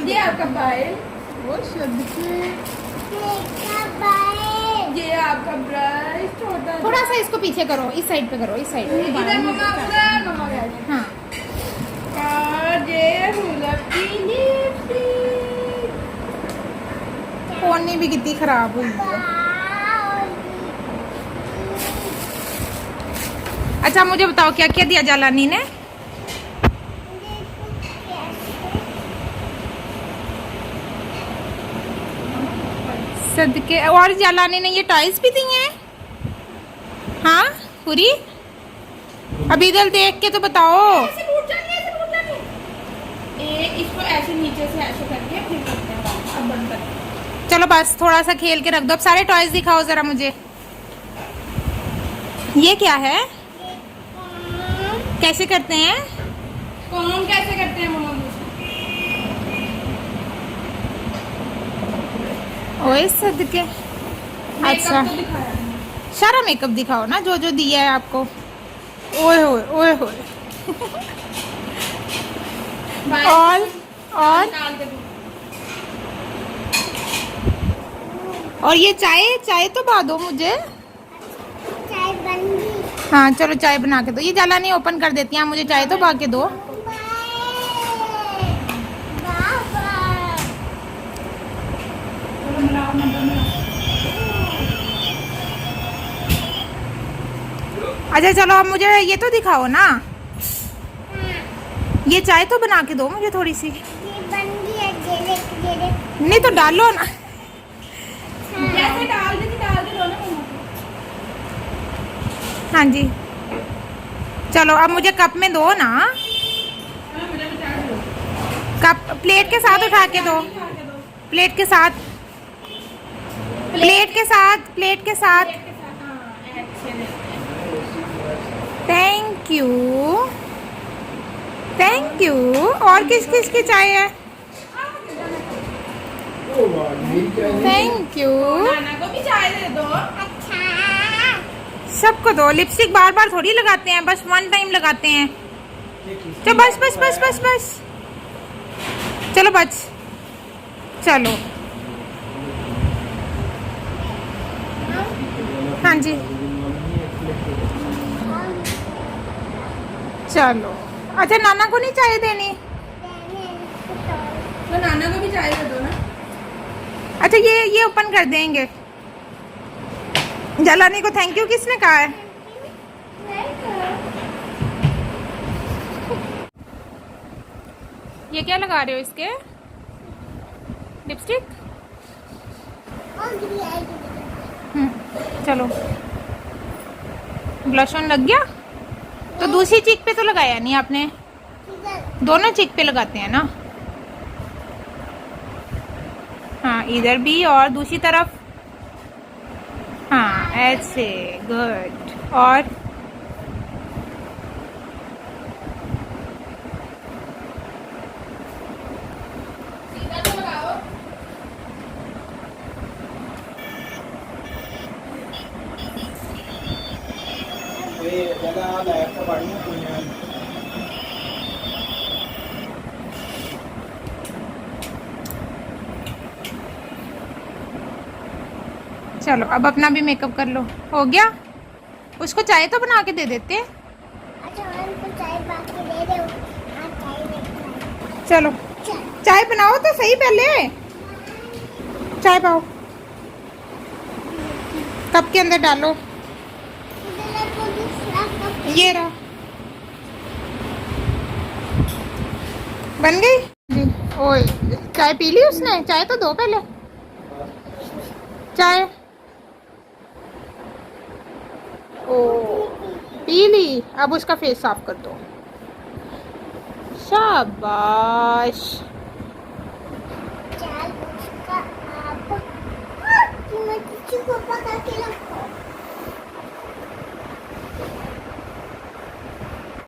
ये आपका बाइल, वो सदके ये आपका ब्रश छोटा। थोड़ा सा इसको पीछे करो, इस साइड पे करो, इस साइड पे। इधर मम्मा, उधर मम्मा बैठ। हाँ और ये हुलप की लिपस्टिक। फोन भी कितनी खराब हुई है। अच्छा मुझे बताओ क्या क्या दिया जालानी ने? सदके, और जालानी ने ये टॉयज भी दिए हैं। हाँ पूरी, अभी इधर देख के तो बताओ। ऐसे टूट जाएंगे, ऐसे टूट जाएंगे। ये इसको ऐसे नीचे से ऐसे करके फिर करते हैं बाहर। अब बंद कर। चलो बस थोड़ा सा खेल के रख दो। अब सारे टॉयज दिखाओ जरा मुझे। ये क्या है? कैसे करते हैं? कौन कैसे करते हैं मम्मा? ओए सदके। अच्छा तो दिखाया है। सारा मेकअप दिखाओ ना, जो जो दिया है आपको। ओए होए ओए होए। और निकाल के दो। और ये चाय, चाय तो बना दो मुझे। चाय बन गई। हाँ चलो चाय बना के दो। ये जालानी ओपन कर देती हैं, मुझे चाय तो बना के दो। चलो मिलाओ, नंबर मिलाओ। अच्छा चलो अब मुझे ये तो दिखाओ ना। ये चाय तो बना के दो मुझे थोड़ी सी। ये बन गई है, जेरे नहीं तो डालो ना। जैसे डाल के दो ना मम्मा। हाँ जी चलो अब मुझे कप में दो ना। हाँ, मुझे भी चाय दो। कप प्लेट के साथ उठा के दो। खा के दो। प्लेट के साथ, प्लेट के साथ, प्लेट के साथ। प्लेट के साथ, हाँ, ऐसे लेते हैं। Thank you, thank you. और किस किस की चाय है? Thank you. नाना को भी चाय दे दो। सबको दो। लिपस्टिक बार बार थोड़ी लगाते हैं, बस वन टाइम लगाते हैं। चलो बस बस बस बस बस, चलो बस, चलो। हाँ जी चलो। अच्छा नाना को नहीं चाय देनी? तो नाना को भी चाय दे दो ना। अच्छा ये ओपन कर देंगे। जलानी को थैंक यू किसने कहा है? ये क्या लगा रहे हो इसके? लिपस्टिक? चलो ब्लश ऑन लग गया। तो दूसरी चीक पे तो लगाया नहीं आपने? दोनों चीक पे लगाते हैं ना। हाँ इधर भी और दूसरी तरफ। हाँ ऐसे, गुड। और सीधा तो लगाओ। चलो अब अपना भी मेकअप कर लो। हो गया? उसको चाय तो बना के दे देते। अच्छा उनको चाय बाकी दे दो। हाँ चाय लेके चलो चाय बनाओ तो सही, पहले चाय पाओ। कप के अंदर डालो। ये रहा, बन गई जी। ओए चाय पी ली उसने? चाय तो दो पहले। चाय ओ पी ली। अब उसका फेस साफ कर दो। शाबाश। चाय उसका आप मैं किसी को पका के रखो।